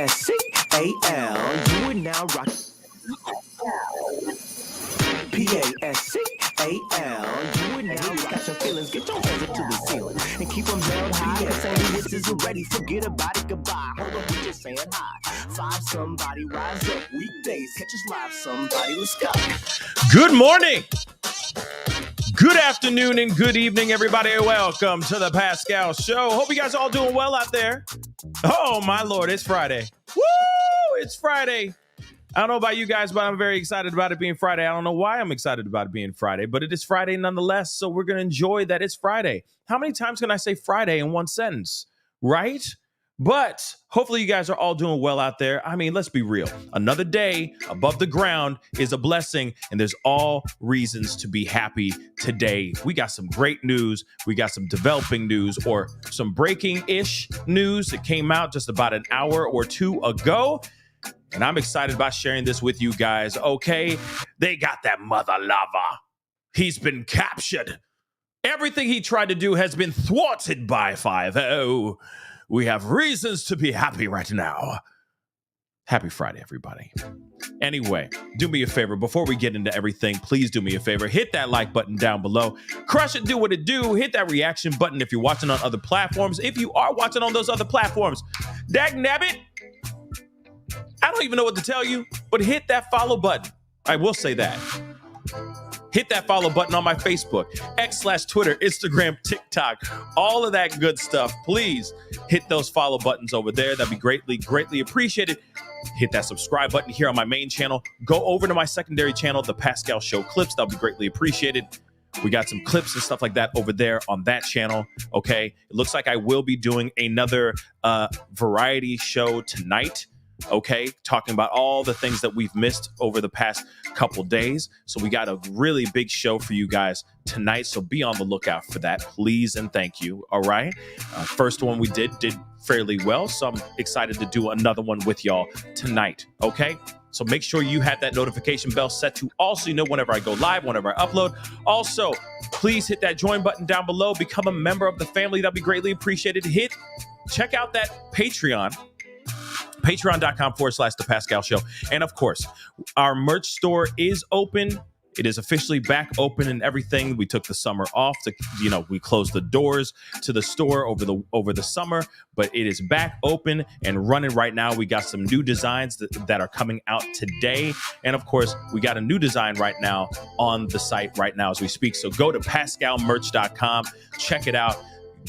P-A-S-C-A-L. You are now rock. P-A-S-C-A-L. You are now catch your feelings. Get your hands up to the ceiling and keep them held high. St. Louis is ready. Forget about it. Goodbye. Hold up, we just saying hi. Five somebody rise up. Weekdays catch us live. Somebody, let's go. Good morning. Good afternoon and good evening, everybody. Welcome to the Pascal Show. Hope you guys are all doing well out there. Oh, my Lord, it's Friday. Woo! It's Friday. I don't know about you guys, but I'm very excited about it being Friday. I don't know why I'm excited about it being Friday, but it is Friday nonetheless, so we're going to enjoy that it's Friday. How many times can I say Friday in one sentence, right? But hopefully you guys are all doing well out there. I mean, let's be real. Another day above the ground is a blessing, and there's all reasons to be happy today. We got some great news. We got some developing news or some breaking-ish news that came out just about an hour or two ago. And I'm excited about sharing this with you guys, okay? They got that mother lover. He's been captured. Everything he tried to do has been thwarted by 5-0. We have reasons to be happy right now. Happy Friday, everybody. Anyway, do me a favor. Before we get into everything, please do me a favor. Hit that like button down below. Crush it, do what it do. Hit that reaction button if you're watching on other platforms. If you are watching on those other platforms, dagnabbit, I don't even know what to tell you, but hit that follow button. I will say that. Hit that follow button on my Facebook, X/Twitter, Instagram, TikTok, all of that good stuff. Please hit those follow buttons over there. That'd be greatly appreciated. Hit that subscribe button here on my main channel. Go over to my secondary channel, The Pascal Show Clips. That'll be greatly appreciated. We got some clips and stuff like that over there on that channel, okay? It looks like I will be doing another variety show tonight. Okay, talking about all the things that we've missed over the past couple days. So we got a really big show for you guys tonight. So be on the lookout for that, please and thank you. All right. First one we did fairly well. So I'm excited to do another one with y'all tonight. Okay. So make sure you have that notification bell set to all so you know whenever I go live, whenever I upload. Also, please hit that join button down below. Become a member of the family. That'd be greatly appreciated. Check out that Patreon. Patreon.com/The Pascal Show. And of course, our merch store is open. It is officially back open and everything. We took the summer off we closed the doors to the store over the summer, but it is back open and running right now. We got some new designs that are coming out today. And of course, we got a new design right now on the site right now as we speak. So go to PascalMerch.com, check it out,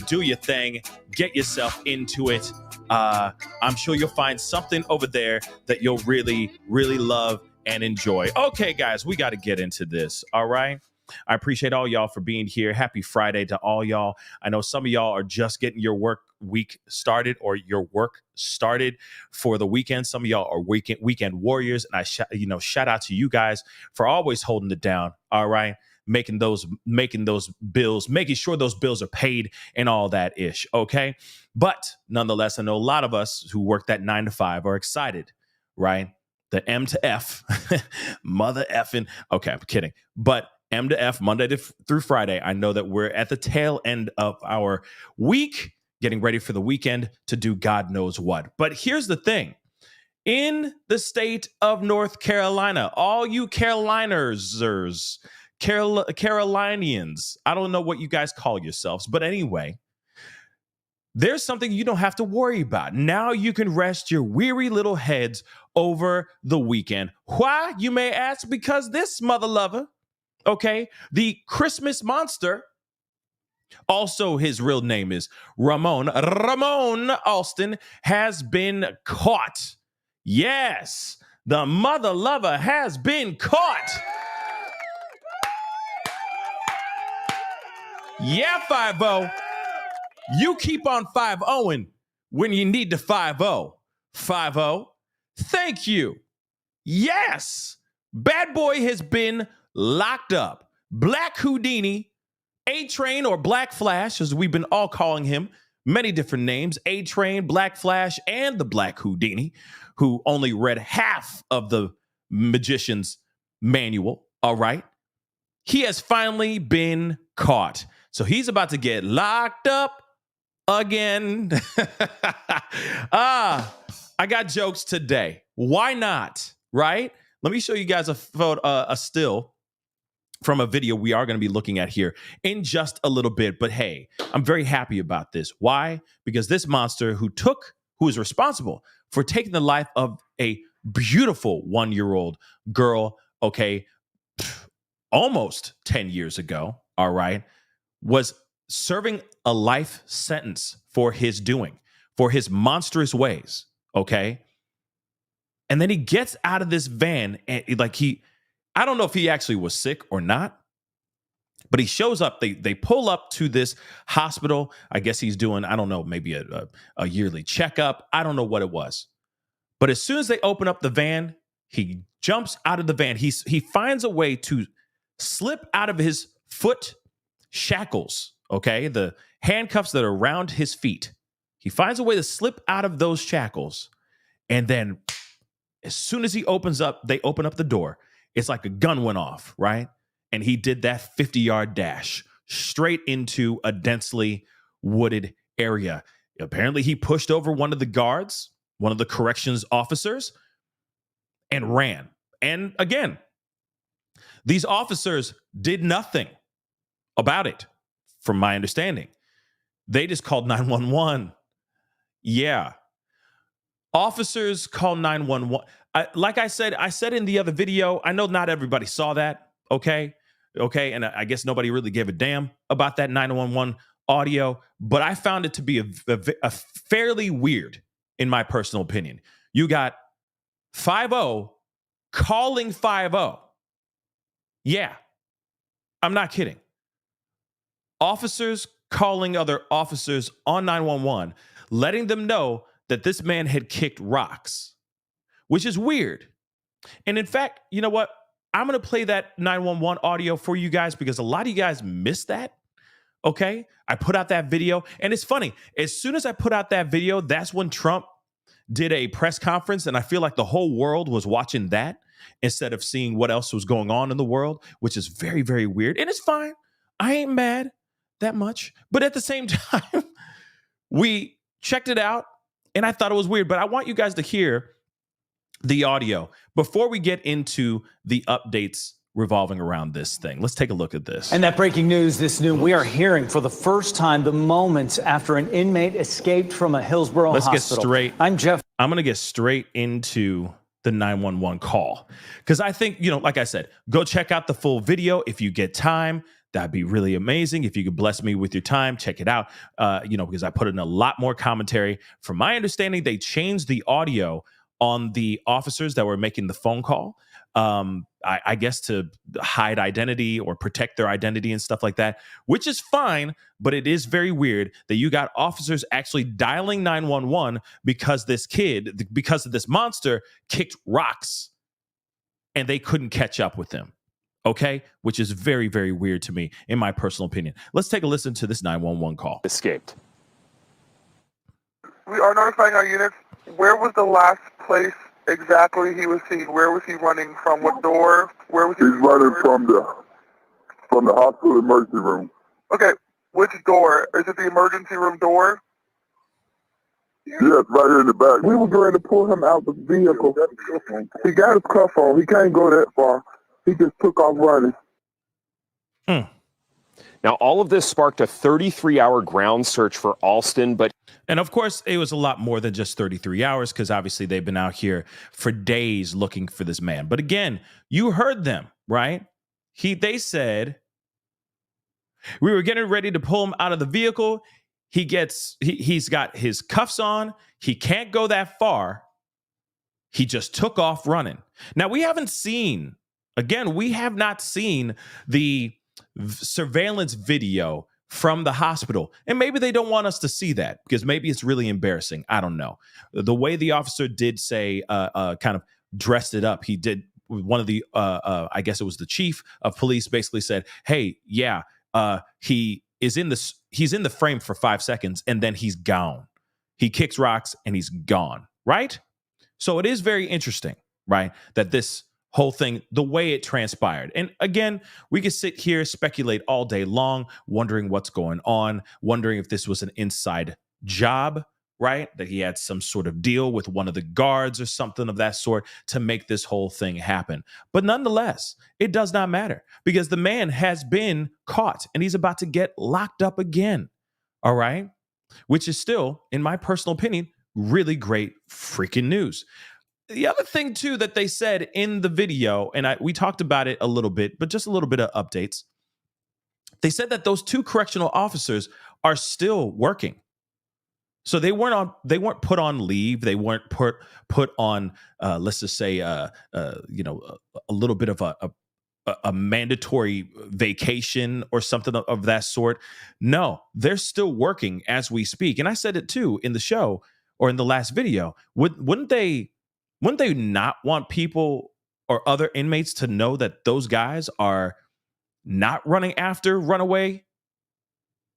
do your thing, get yourself into it. I'm sure you'll find something over there that you'll really love and enjoy. Okay, guys, we got to get into this. All right. I appreciate all y'all for being here. Happy Friday to all y'all. I know some of y'all are just getting your work week started or your work started for the weekend. Some of y'all are weekend warriors. And I shout out to you guys for always holding it down. All right. Making those bills, making sure those bills are paid and all that ish. Okay. But nonetheless, I know a lot of us who work that 9 to 5 are excited, right? The M to F, mother effing. Okay, I'm kidding. But M to F, Monday through Friday. I know that we're at the tail end of our week, getting ready for the weekend to do God knows what. But here's the thing. In the state of North Carolina, all you Carolinians, I don't know what you guys call yourselves, but anyway, there's something you don't have to worry about. Now you can rest your weary little heads over the weekend. Why, you may ask? Because this mother lover, okay, the Christmas monster, also his real name is Ramone Alston, has been caught. Yes, the mother lover has been caught. Yeah, 5-0. You keep on 5-0ing when you need to 5-0. 5-0. Thank you. Yes. Bad boy has been locked up. Black Houdini, A-Train or Black Flash, as we've been all calling him, many different names, A-Train, Black Flash, and the Black Houdini, who only read half of the magician's manual, all right? He has finally been caught. So he's about to get locked up again. I got jokes today. Why not? Right? Let me show you guys a photo, a still from a video we are going to be looking at here in just a little bit. But hey, I'm very happy about this. Why? Because this monster who is responsible for taking the life of a beautiful 1-year-old girl, okay, almost 10 years ago, all right, was serving a life sentence for his doing, for his monstrous ways, okay? And then he gets out of this van and I don't know if he actually was sick or not, but he shows up. They pull up to this hospital. I guess he's doing, I don't know, maybe a yearly checkup. I don't know what it was. But as soon as they open up the van, he jumps out of the van. He finds a way to slip out of his foot shackles, okay? The handcuffs that are around his feet. He finds a way to slip out of those shackles. And then as soon as they open up the door, it's like a gun went off, right? And he did that 50-yard dash straight into a densely wooded area. Apparently, he pushed over one of the guards, one of the corrections officers, and ran. And again, these officers did nothing about it, from my understanding. They just called 911. Yeah. Officers call 911. Like I said in the other video, I know not everybody saw that, okay? Okay, and I guess nobody really gave a damn about that 911 audio, but I found it to be a fairly weird, in my personal opinion. You got 50 calling 50. Yeah, I'm not kidding. Officers calling other officers on 911, letting them know that this man had kicked rocks, which is weird. And in fact, you know what? I'm going to play that 911 audio for you guys because a lot of you guys missed that. Okay? I put out that video. And it's funny. As soon as I put out that video, that's when Trump did a press conference. And I feel like the whole world was watching that instead of seeing what else was going on in the world, which is very, very weird. And it's fine. I ain't mad that much. But at the same time, we checked it out. And I thought it was weird, but I want you guys to hear the audio before we get into the updates revolving around this thing. Let's take a look at this. And that breaking news this noon, we are hearing for the first time the moments after an inmate escaped from a Hillsborough hospital. Let's get straight. I'm Jeff. I'm going to get straight into the 911 call because I think, like I said, go check out the full video if you get time. That'd be really amazing. If you could bless me with your time, check it out. Because I put in a lot more commentary. From my understanding, they changed the audio on the officers that were making the phone call. I guess to hide identity or protect their identity and stuff like that, which is fine. But it is very weird that you got officers actually dialing 911 because of this monster kicked rocks and they couldn't catch up with them. Okay, which is very, very weird to me, in my personal opinion. Let's take a listen to this 911 call. Escaped. We are notifying our units. Where was the last place exactly he was seen? Where was he running from? What door? Where was he? He's running from the hospital emergency room. Okay, which door? Is it the emergency room door? Yes, right here in the back. We were going to pull him out the vehicle. He got his cuff on. He can't go that far. He just took off running. Now, all of this sparked a 33-hour ground search for Alston, And of course, it was a lot more than just 33 hours because obviously they've been out here for days looking for this man. But again, you heard them, right? They said, we were getting ready to pull him out of the vehicle. He's got his cuffs on. He can't go that far. He just took off running. Now, we have not seen the surveillance video from the hospital. And maybe they don't want us to see that because maybe it's really embarrassing. I don't know. The way the officer did say, kind of dressed it up. He did one of the, I guess it was the chief of police basically said, hey, yeah, he's in the frame for 5 seconds and then he's gone. He kicks rocks and he's gone. Right. So it is very interesting, right? That this whole thing, the way it transpired. And again, we could sit here, speculate all day long, wondering what's going on, wondering if this was an inside job right? That he had some sort of deal with one of the guards or something of that sort to make this whole thing happen. But nonetheless, it does not matter because the man has been caught and he's about to get locked up again. All right. Which is still, in my personal opinion, really great freaking news. The other thing, too, that they said in the video, and we talked about it a little bit, but just a little bit of updates. They said that those 2 correctional officers are still working. So they weren't put on leave. They weren't put on, let's just say, a little bit of a mandatory vacation or something of that sort. No, they're still working as we speak. And I said it too in the show or in the last video. Wouldn't they not want people or other inmates to know that those guys are not running after runaway,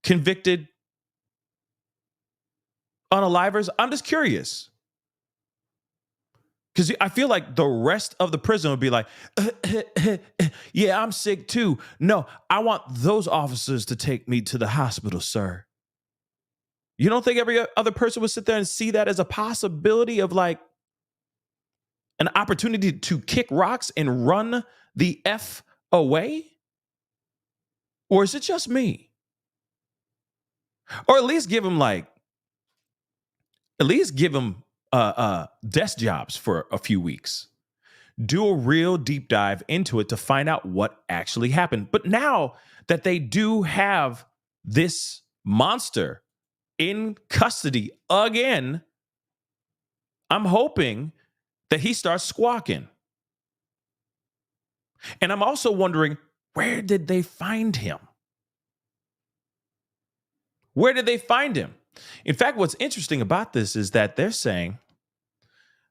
convicted unalivers? I'm just curious. Because I feel like the rest of the prison would be like, yeah, I'm sick too. No, I want those officers to take me to the hospital, sir. You don't think every other person would sit there and see that as a possibility of like an opportunity to kick rocks and run the F away? Or is it just me? Or at least give them desk jobs for a few weeks. Do a real deep dive into it to find out what actually happened. But now that they do have this monster in custody again, I'm hoping that he starts squawking. And I'm also wondering, where did they find him? Where did they find him? In fact, what's interesting about this is that they're saying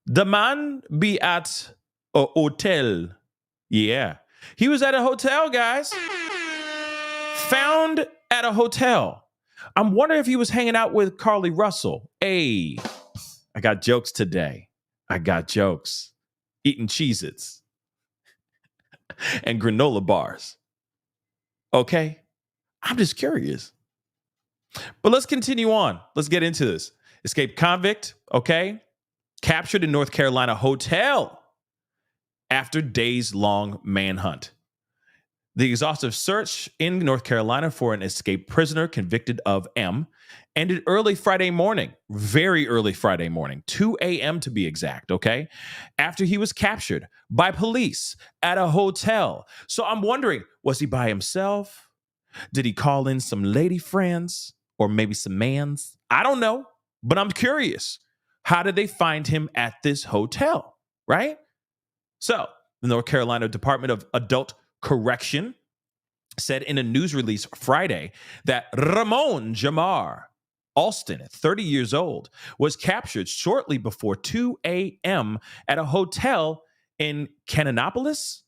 the man be at a hotel. Yeah, he was at a hotel, guys. Found at a hotel. I'm wondering if he was hanging out with Carly Russell. Hey, I got jokes today. I got jokes. Eating Cheez-Its and granola bars. Okay, I'm just curious. But let's continue on. Let's get into this. Escaped convict, okay? Captured in North Carolina hotel after days-long manhunt. The exhaustive search in North Carolina for an escaped prisoner convicted of M ended early Friday morning, very early Friday morning, 2 a.m. to be exact, okay? After he was captured by police at a hotel. So I'm wondering, was he by himself? Did he call in some lady friends? Or maybe some mans. I don't know, but I'm curious. How did they find him at this hotel, right? So the North Carolina Department of Adult Correction said in a news release Friday that Ramone Jamarr Alston, 30 years old, was captured shortly before 2 a.m. at a hotel in Kannapolis.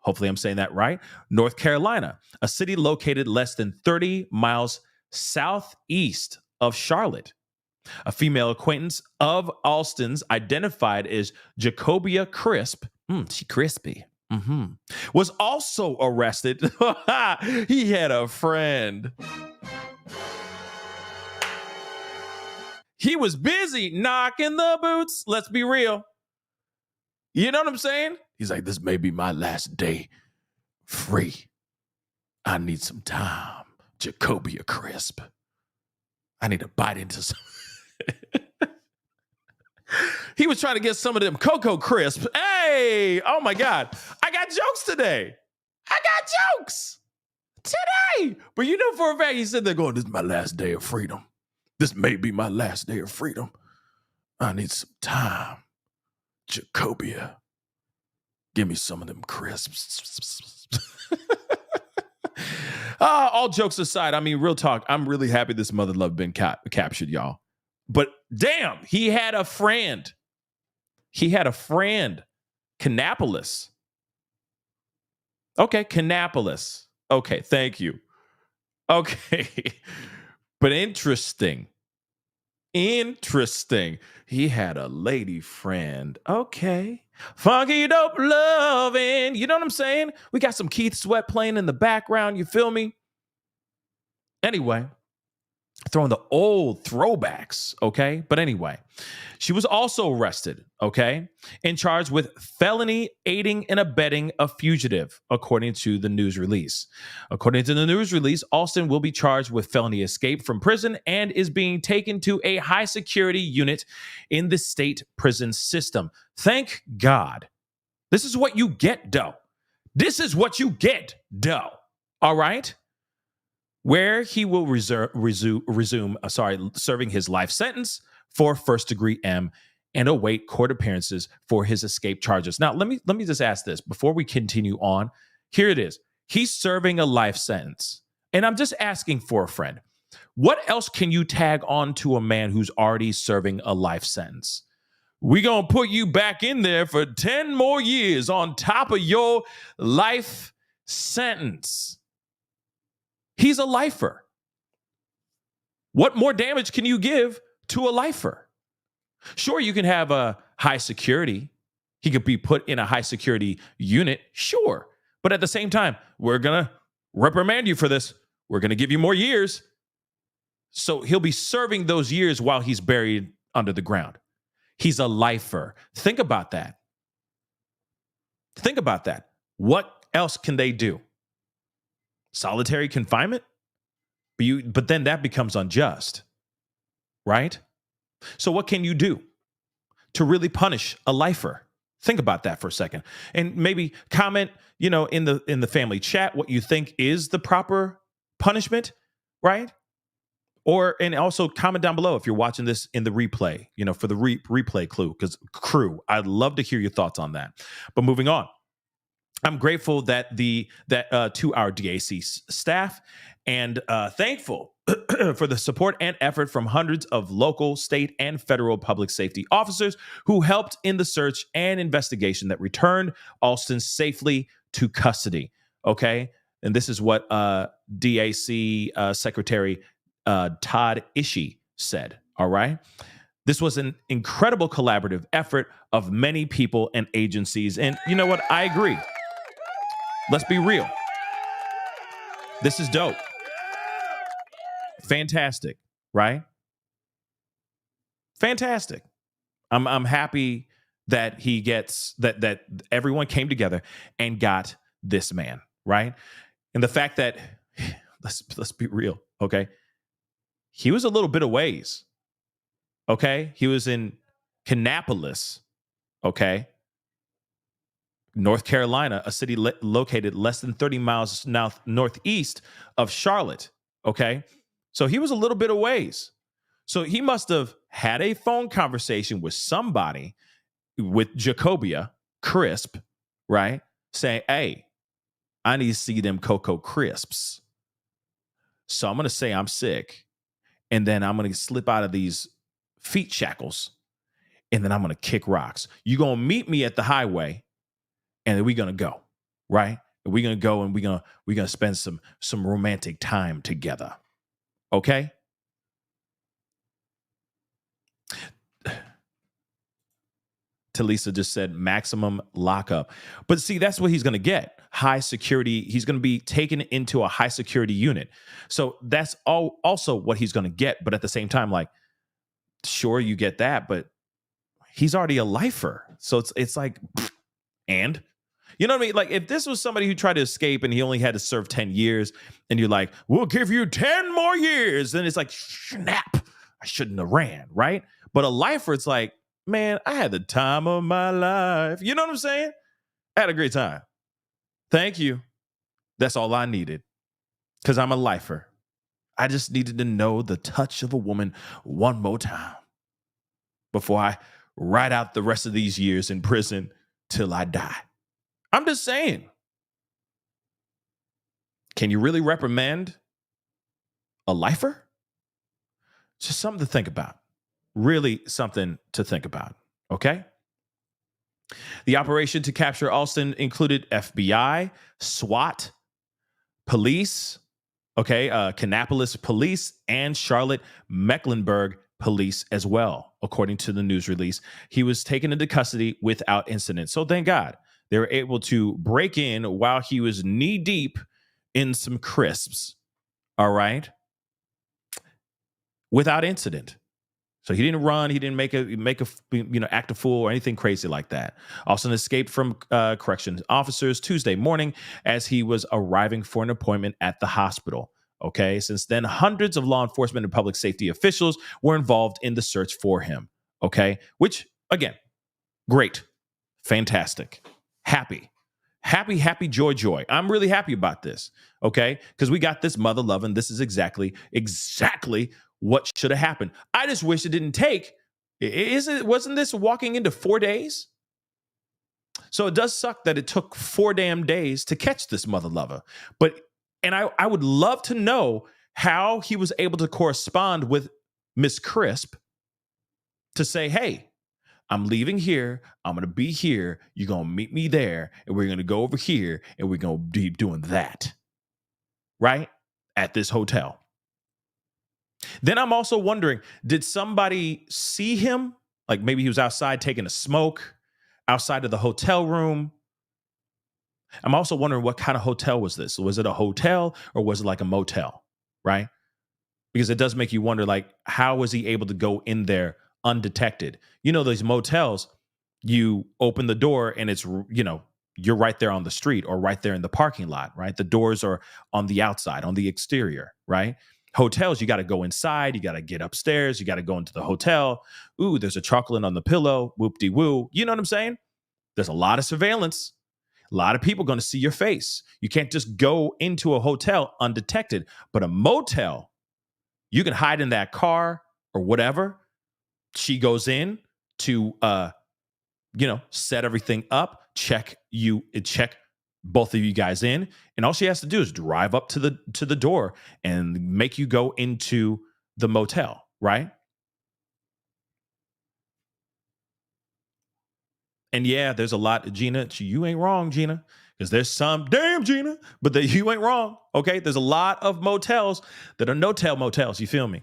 Hopefully I'm saying that right. North Carolina, a city located less than 30 miles southeast of Charlotte. A female acquaintance of Alston's, identified as Jacobia Crisp, she crispy, was also arrested. He had a friend. He was busy knocking the boots. Let's be real. You know what I'm saying? He's like, this may be my last day free. I need some time. Jacobia Crisp. I need to bite into some. He was trying to get some of them Cocoa Crisp. Hey, oh my God. I got jokes today. I got jokes today. But you know for a fact, he said they're going, this is my last day of freedom. This may be my last day of freedom. I need some time. Jacobia. Give me some of them crisps. All jokes aside, I mean, real talk, I'm really happy this mother love been captured, y'all. But damn, he had a friend. He had a friend. Kannapolis. Okay, Kannapolis. Okay, thank you. Okay. But interesting. Interesting. He had a lady friend. Okay. Funky dope loving. You know what I'm saying? We got some Keith Sweat playing in the background. You feel me? Anyway, Throwing the old throwbacks, okay? But anyway, she was also arrested, okay, and charged with felony aiding and abetting a fugitive, according to the news release. According to the news release, Alston will be charged with felony escape from prison and is being taken to a high security unit in the state prison system. Thank God. This is what you get, though. This is what you get, though. All right? Where he will resume serving his life sentence for first-degree M and await court appearances for his escape charges. Now, let me just ask this before we continue on. Here it is. He's serving a life sentence. And I'm just asking for a friend. What else can you tag on to a man who's already serving a life sentence? We're going to put you back in there for 10 more years on top of your life sentence. He's a lifer. What more damage can you give to a lifer? Sure, you can have a high security. He could be put in a high security unit. Sure. But at the same time, we're going to reprimand you for this. We're going to give you more years. So he'll be serving those years while he's buried under the ground. He's a lifer. Think about that. Think about that. What else can they do? Solitary confinement? But then that becomes unjust, right? So what can you do to really punish a lifer? Think about that for a second. And maybe comment, in the family chat what you think is the proper punishment, right? And also comment down below if you're watching this in the replay, for the replay crew. I'd love to hear your thoughts on that. But moving on. I'm grateful that to our DAC staff and thankful for the support and effort from hundreds of local, state, and federal public safety officers who helped in the search and investigation that returned Alston safely to custody. Okay. And this is what DAC Secretary Todd Ishii said. All right. This was an incredible collaborative effort of many people and agencies. And you know what? I agree. Let's be real. This is dope. Fantastic, right? Fantastic. I'm happy that he gets that everyone came together and got this man, right? And the fact that let's be real, okay? He was a little bit of ways. Okay? He was in Kannapolis, okay? North Carolina, a city located less than 30 miles northeast of Charlotte, okay? So he was a little bit of ways. So he must have had a phone conversation with somebody, with Jacobia Crisp, right? Saying, hey, I need to see them Cocoa Crisps. So I'm going to say I'm sick, and then I'm going to slip out of these feet shackles, and then I'm going to kick rocks. You're going to meet me at the highway, and then we're going to go, right? And we're going to go, and we're going to spend some romantic time together. Okay? Talisa just said maximum lockup. But see, that's what he's going to get. High security. He's going to be taken into a high security unit. So that's also what he's going to get. But at the same time, like, sure, you get that, but he's already a lifer. So it's like, and you know what I mean? Like, if this was somebody who tried to escape and he only had to serve 10 years, and you're like, we'll give you 10 more years, then it's like, snap, I shouldn't have ran, right? But a lifer, it's like, man, I had the time of my life. You know what I'm saying? I had a great time. Thank you. That's all I needed, because I'm a lifer. I just needed to know the touch of a woman one more time before I ride out the rest of these years in prison till I die. I'm just saying. Can you really reprimand a lifer? Just something to think about. Really something to think about. Okay? The operation to capture Alston included FBI, SWAT, police, Kannapolis police, and Charlotte Mecklenburg police as well, according to the news release. He was taken into custody without incident. So thank God they were able to break in while he was knee deep in some crisps. All right. without incident. So he didn't run. He didn't act a fool or anything crazy like that. Alston escaped from corrections officers Tuesday morning as he was arriving for an appointment at the hospital. Okay. Since then, hundreds of law enforcement and public safety officials were involved in the search for him. Okay. Which, again, great. Fantastic. Happy, joy. I'm really happy about this. Okay. Because we got this mother loving. This is exactly what should have happened. I just wish it didn't take. Wasn't this walking into 4 days? So it does suck that it took 4 damn days to catch this mother lover. And I would love to know how he was able to correspond with Miss Crisp to say, hey, I'm leaving here. I'm going to be here. You're going to meet me there. And we're going to go over here and we're going to be doing that. Right? At this hotel. Then I'm also wondering, did somebody see him? Like maybe he was outside taking a smoke outside of the hotel room. I'm also wondering what kind of hotel was this? Was it a hotel or was it like a motel? Right? Because it does make you wonder, like, how was he able to go in there undetected? You know, these motels, you open the door and it's, you're right there on the street or right there in the parking lot, right? The doors are on the outside, on the exterior, right? Hotels, you got to go inside. You got to get upstairs. You got to go into the hotel. Ooh, there's a chocolate on the pillow. Whoop-de-woo. You know what I'm saying? There's a lot of surveillance. A lot of people going to see your face. You can't just go into a hotel undetected. But a motel, you can hide in that car or whatever. She goes in to, set everything up, check both of you guys in, and all she has to do is drive up to the door and make you go into the motel, right? And yeah, there's a lot, Gina. You ain't wrong, Gina, because there's some damn Gina, but you ain't wrong. Okay, there's a lot of motels that are no-tell motels. You feel me?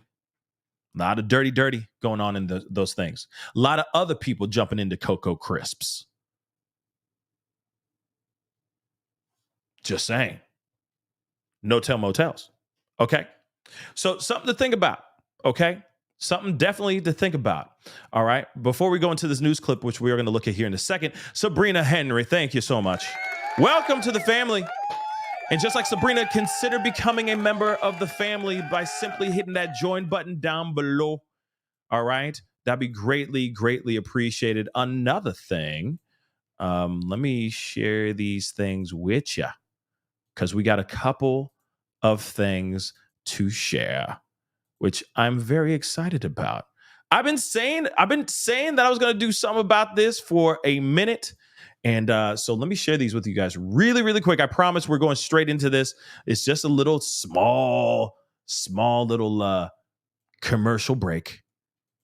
A lot of dirty going on in those things. A lot of other people jumping into Cocoa Crisps. Just saying. No-tell motels. Okay? So something to think about. Okay? Something definitely to think about. All right? Before we go into this news clip, which we are going to look at here in a second, Sabrina Henry, thank you so much. Welcome to the family. And just like Sabrina, consider becoming a member of the family by simply hitting that join button down below. All right? That'd be greatly appreciated. Another thing, let me share these things with you, because we got a couple of things to share, which I'm very excited about. I've been saying that I was going to do something about this for a minute. And so let me share these with you guys really quick. I promise we're going straight into this. It's just a little small little commercial break.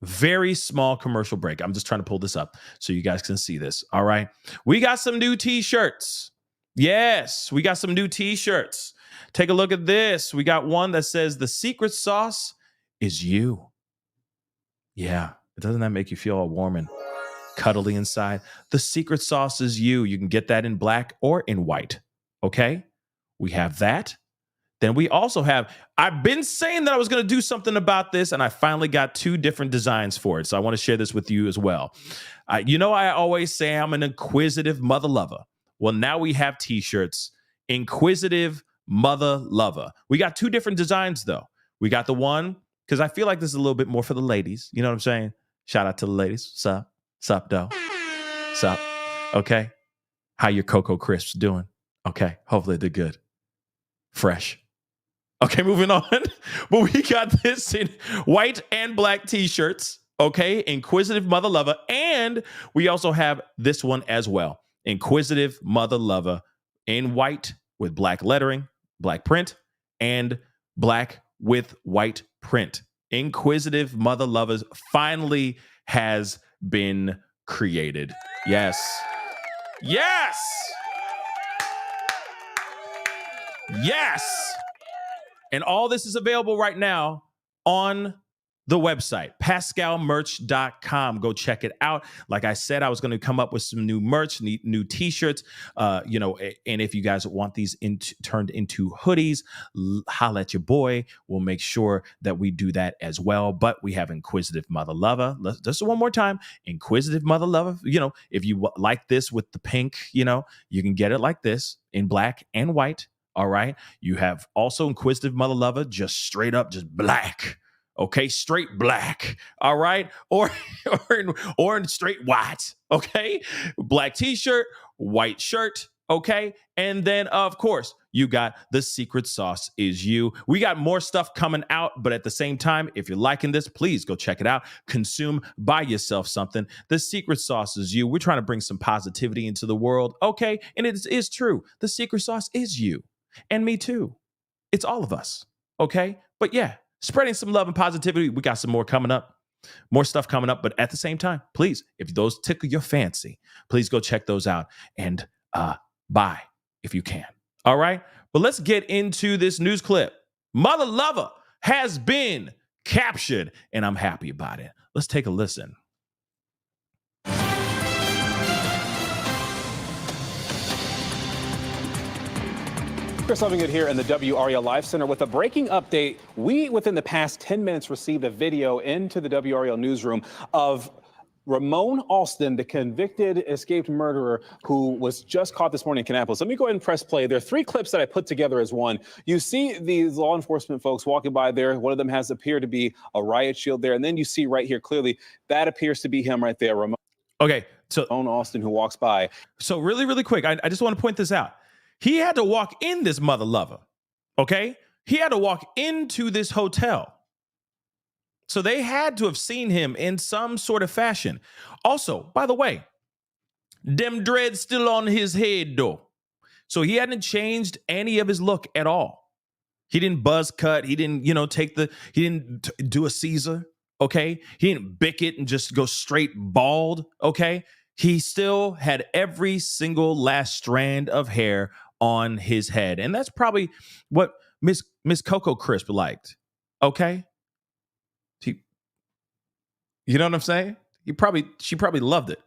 Very small commercial break. I'm just trying to pull this up so you guys can see this. All right. We got some new t-shirts. Yes, we got some new t-shirts. Take a look at this. We got one that says the secret sauce is you. Yeah. Doesn't that make you feel all warm and cuddly inside? The secret sauce is you. You can get that in black or in white. Okay. We have that. Then we also have, I've been saying that I was going to do something about this, and I finally got 2 different designs for it. So I want to share this with you as well. I always say I'm an inquisitive mother lover. Well, now we have t-shirts, inquisitive mother lover. We got 2 different designs, though. We got the one, because I feel like this is a little bit more for the ladies. You know what I'm saying? Shout out to the ladies. Sup, though. Sup. Okay. How your Cocoa Crisps doing? Okay. Hopefully they're good. Fresh. Okay, moving on. But we got this in white and black t-shirts. Okay, inquisitive mother lover. And we also have this one as well. Inquisitive mother lover in white with black lettering, black print, and black with white print. Inquisitive mother lovers finally has been created. Yes. Yes. Yes. And all this is available right now on the website, pascalmerch.com. Go check it out. Like I said, I was going to come up with some new merch, new t-shirts, and if you guys want these turned into hoodies, holla at your boy. We'll make sure that we do that as well. But we have Inquisitive Mother Lover. Just one more time, Inquisitive Mother Lover. If you like this with the pink, you can get it like this in black and white. All right. You have also Inquisitive Mother Lover, just straight up, just black. Okay, straight black, all right, or in straight white, okay, black t-shirt, white shirt, okay, and then of course you got the secret sauce is you. We got more stuff coming out, but at the same time, if you're liking this, please go check it out. Consume, buy yourself something. The secret sauce is you. We're trying to bring some positivity into the world, okay, and it is true. The secret sauce is you, and me too. It's all of us, okay, but yeah. Spreading some love and positivity. We got some more coming up, more stuff coming up. But at the same time, please, if those tickle your fancy, please go check those out and buy if you can. All right. But let's get into this news clip. Mother Lover has been captured, and I'm happy about it. Let's take a listen. Chris Lovingood here in the WREL Live Center with a breaking update. We, within the past 10 minutes, received a video into the WREL newsroom of Ramone Alston, the convicted escaped murderer who was just caught this morning in Kannapolis. Let me go ahead and press play. There are 3 clips that I put together as one. You see these law enforcement folks walking by there. One of them has appeared to be a riot shield there. And then you see right here clearly, that appears to be him right there, Ramone Alston, who walks by. So really, really quick, I just want to point this out. He had to walk in this Mother Lover, okay? He had to walk into this hotel. So they had to have seen him in some sort of fashion. Also, by the way, them dreads still on his head, though. So he hadn't changed any of his look at all. He didn't buzz cut. He didn't, he didn't do a Caesar, okay? He didn't bick it and just go straight bald, okay? He still had every single last strand of hair on his head. And that's probably what Miss Coco Crisp liked. Okay? You know what I'm saying? She probably loved it.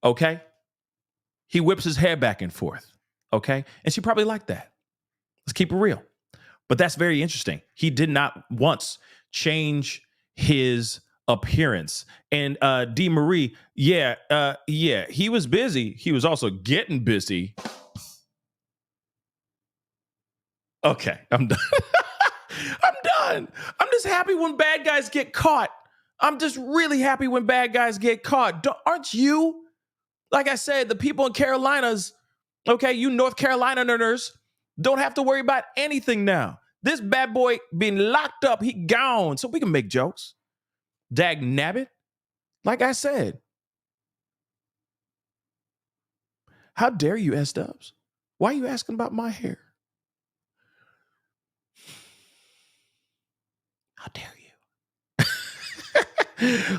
Okay? He whips his hair back and forth. Okay? And she probably liked that. Let's keep it real. But that's very interesting. He did not once change his appearance. And D. Marie, he was busy. He was also getting busy. Okay, I'm done. I'm done. I'm just happy when bad guys get caught. I'm just really happy when bad guys get caught. Aren't you? Like I said, the people in Carolinas, okay, you North Carolinians don't have to worry about anything now. This bad boy being locked up, he gone, so we can make jokes. Dag nabbit. Like I said. How dare you, S-Dubs? Why are you asking about my hair? How dare you?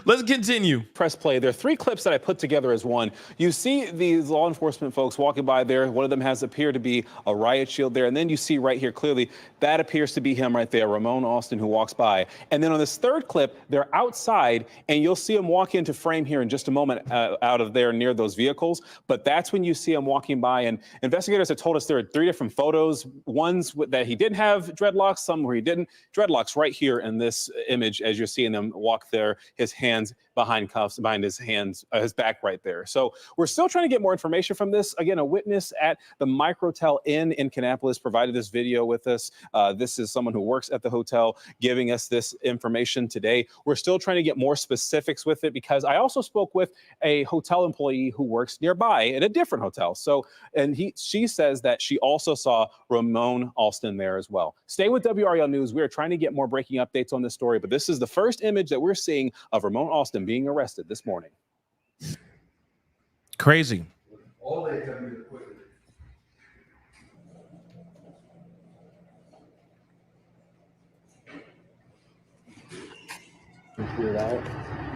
Let's continue. Press play. There are 3 clips that I put together as one. You see these law enforcement folks walking by there. One of them has appeared to be a riot shield there. And then you see right here clearly, that appears to be him right there, Ramone Alston, who walks by. And then on this 3rd clip, they're outside, and you'll see him walk into frame here in just a moment out of there near those vehicles. But that's when you see him walking by. And investigators have told us there are 3 different photos. Ones that he didn't have dreadlocks, some where he didn't. Dreadlocks right here in this image as you're seeing them walk there. His hands behind cuffs, behind his hands, his back right there. So we're still trying to get more information from this. Again, a witness at the Microtel Inn in Kannapolis provided this video with us. This is someone who works at the hotel giving us this information today. We're still trying to get more specifics with it because I also spoke with a hotel employee who works nearby at a different hotel. So, and she says that she also saw Ramone Alston there as well. Stay with WREL News. We are trying to get more breaking updates on this story, but this is the first image that we're seeing of Ramone Alston being arrested this morning. Crazy. All they have me to quit. Cleared out.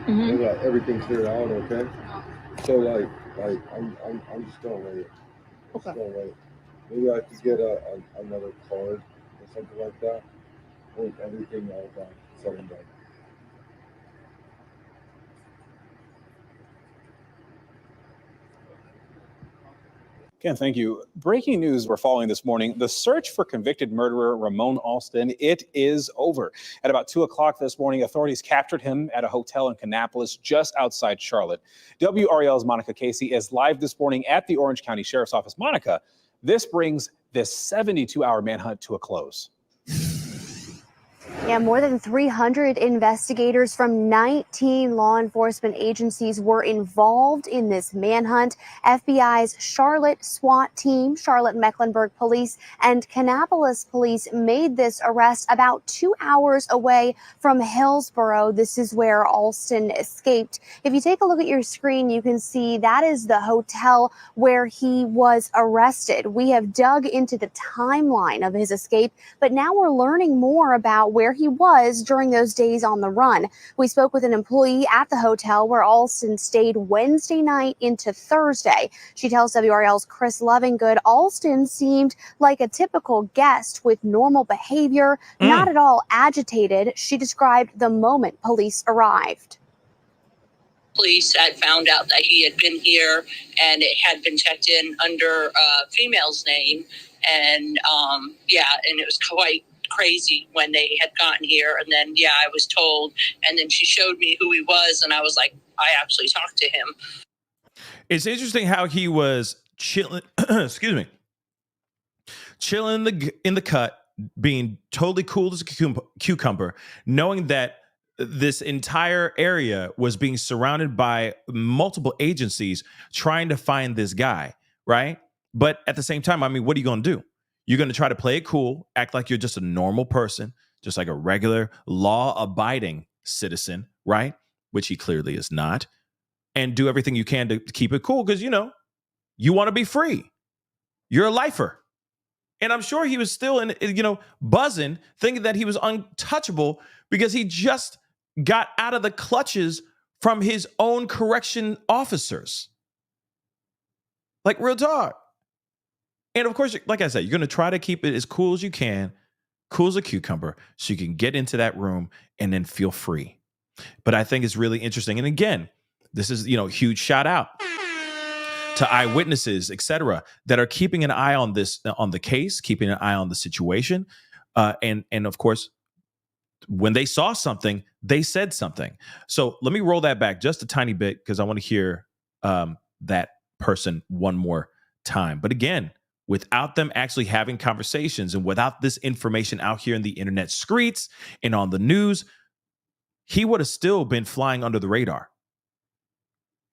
They got everything cleared out, okay? So like I'm just gonna wait. Okay. Just gonna wait. Maybe I could get another card or something like that. With everything all done, said and done. Ken, thank you. Breaking news we're following this morning. The search for convicted murderer Ramone Alston, it is over. At about 2 o'clock this morning, authorities captured him at a hotel in Kannapolis just outside Charlotte. WREL's Monica Casey is live this morning at the Orange County Sheriff's Office. Monica, this brings this 72-hour manhunt to a close. Yeah, more than 300 investigators from 19 law enforcement agencies were involved in this manhunt. FBI's Charlotte SWAT team, Charlotte Mecklenburg Police, and Kannapolis Police made this arrest about 2 hours away from Hillsborough. This is where Alston escaped. If you take a look at your screen, you can see that is the hotel where he was arrested. We have dug into the timeline of his escape, but now we're learning more about where he was during those days on the run. We spoke with an employee at the hotel where Alston stayed Wednesday night into Thursday. She tells WRL's Chris Lovingood Alston seemed like a typical guest with normal behavior, not at all agitated. She described the moment police arrived. Police had found out that he had been here and it had been checked in under a female's name. And and it was quite crazy when they had gotten here. And then, I was told, and then she showed me who he was. And I was like, I actually talked to him. It's interesting how he was chilling, chilling in the cut, being totally cool as a cucumber, knowing that this entire area was being surrounded by multiple agencies trying to find this guy, right? But at the same time, I mean, what are you going to do? You're going to try to play it cool, act like you're just a normal person, just like a regular law-abiding citizen, right? Which he clearly is not, and do everything you can to keep it cool because, you want to be free. You're a lifer. And I'm sure he was still buzzing, thinking that he was untouchable because he just got out of the clutches from his own correction officers. Like, real talk. And of course, like I said, you're going to try to keep it as cool as you can, cool as a cucumber, so you can get into that room and then feel free. But I think it's really interesting. And again, this is, huge shout out to eyewitnesses, et cetera, that are keeping an eye on this, on the case, keeping an eye on the situation. And of course, when they saw something, they said something. So let me roll that back just a tiny bit because I want to hear that person one more time. But again, without them actually having conversations and without this information out here in the internet streets and on the news, he would have still been flying under the radar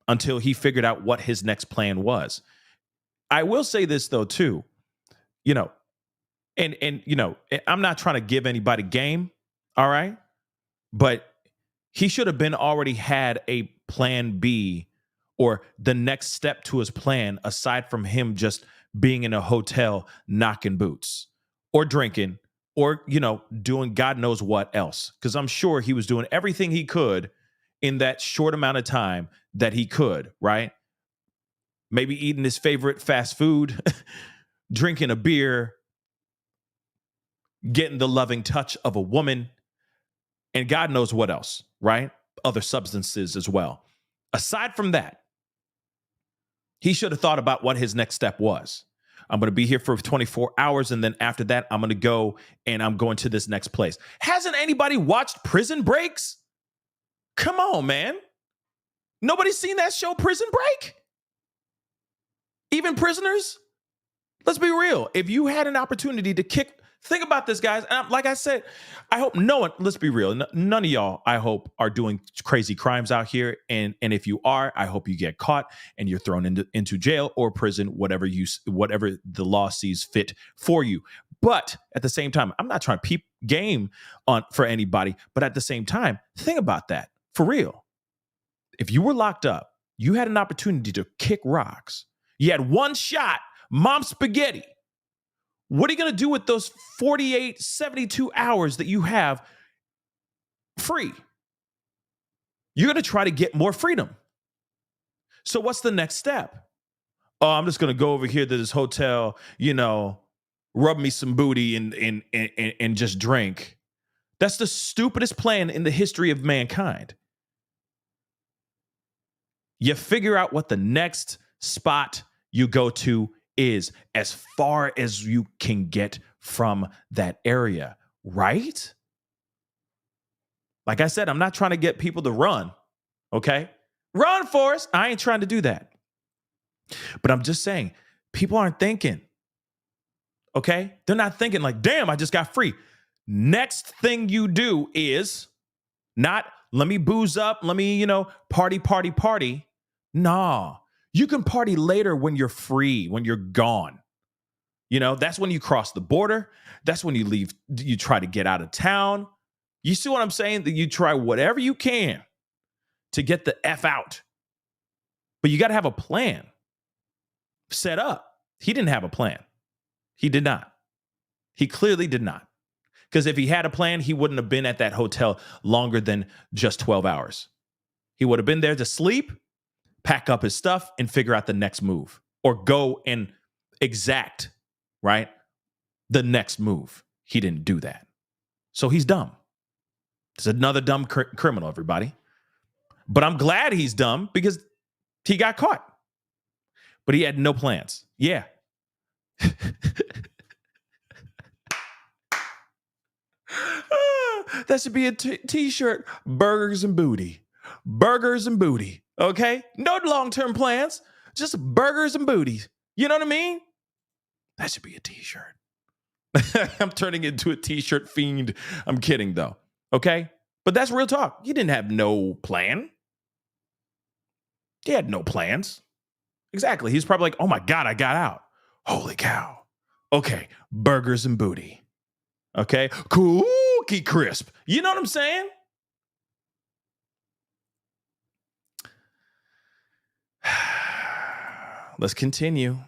until he figured out what his next plan was. I will say this, though, too, and I'm not trying to give anybody game, all right? But he should have been already had a plan B or the next step to his plan aside from him just being in a hotel knocking boots or drinking or, doing God knows what else. Because I'm sure he was doing everything he could in that short amount of time that he could, right? Maybe eating his favorite fast food, drinking a beer, getting the loving touch of a woman, and God knows what else, right? Other substances as well. Aside from that, he should have thought about what his next step was. I'm going to be here for 24 hours, and then after that, I'm going to go and I'm going to this next place. Hasn't anybody watched Prison Breaks? Come on, man. Nobody's seen that show, Prison Break? Even prisoners? Let's be real. If you had an opportunity to think about this, guys. And like I said, I hope let's be real. None of y'all, I hope, are doing crazy crimes out here. And if you are, I hope you get caught and you're thrown into jail or prison, whatever the law sees fit for you. But at the same time, I'm not trying to peep game for anybody. But at the same time, think about that for real. If you were locked up, you had an opportunity to kick rocks. You had one shot, mom spaghetti. What are you going to do with those 48, 72 hours that you have free? You're going to try to get more freedom. So what's the next step? Oh, I'm just going to go over here to this hotel, rub me some booty and just drink. That's the stupidest plan in the history of mankind. You figure out what the next spot you go to is as far as you can get from that area, right? Like I said, I'm not trying to get people to run, okay? Run, Forrest. I ain't trying to do that. But I'm just saying, people aren't thinking, okay? They're not thinking like, damn, I just got free. Next thing you do is not, let me booze up, let me, party. Nah, you can party later when you're free, when you're gone. That's when you cross the border. That's when you leave, you try to get out of town. You see what I'm saying? That you try whatever you can to get the F out. But you got to have a plan set up. He didn't have a plan. He did not. He clearly did not. Because if he had a plan, he wouldn't have been at that hotel longer than just 12 hours. He would have been there to sleep, pack up his stuff, and figure out the next move. Or go and exact, right, the next move. He didn't do that. So he's dumb. It's another dumb criminal, everybody. But I'm glad he's dumb because he got caught. But he had no plans. Yeah. That should be a t-shirt. Burgers and booty. Burgers and booty. Okay? No long-term plans. Just burgers and booties. You know what I mean? That should be a t-shirt. I'm turning into a t-shirt fiend. I'm kidding, though. Okay? But that's real talk. You didn't have no plan. He had no plans. Exactly. He's probably like, oh my God, I got out. Holy cow. Okay. Burgers and booty. Okay. Cookie Crisp. You know what I'm saying? Let's continue.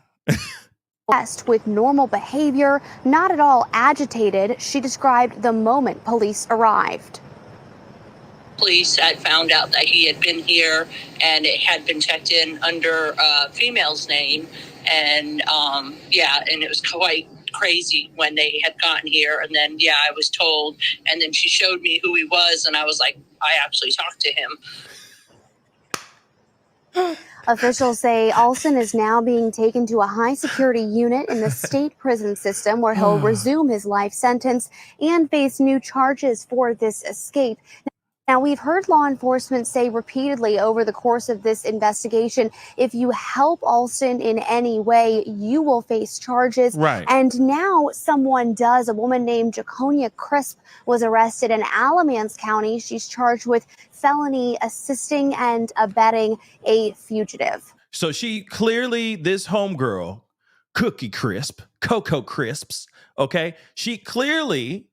With normal behavior, not at all agitated, she described the moment police arrived. Police had found out that he had been here and it had been checked in under a female's name. And and it was quite crazy when they had gotten here. And then, I was told, and then she showed me who he was. And I was like, I actually talked to him. Officials say Alston is now being taken to a high security unit in the state prison system where he'll resume his life sentence and face new charges for this escape. Now, we've heard law enforcement say repeatedly over the course of this investigation, if you help Alston in any way, you will face charges. Right. And now someone does. A woman named Jacobia Crisp was arrested in Alamance County. She's charged with felony assisting and abetting a fugitive. So she clearly, this homegirl, Cookie Crisp, Cocoa Crisps, okay? She clearly,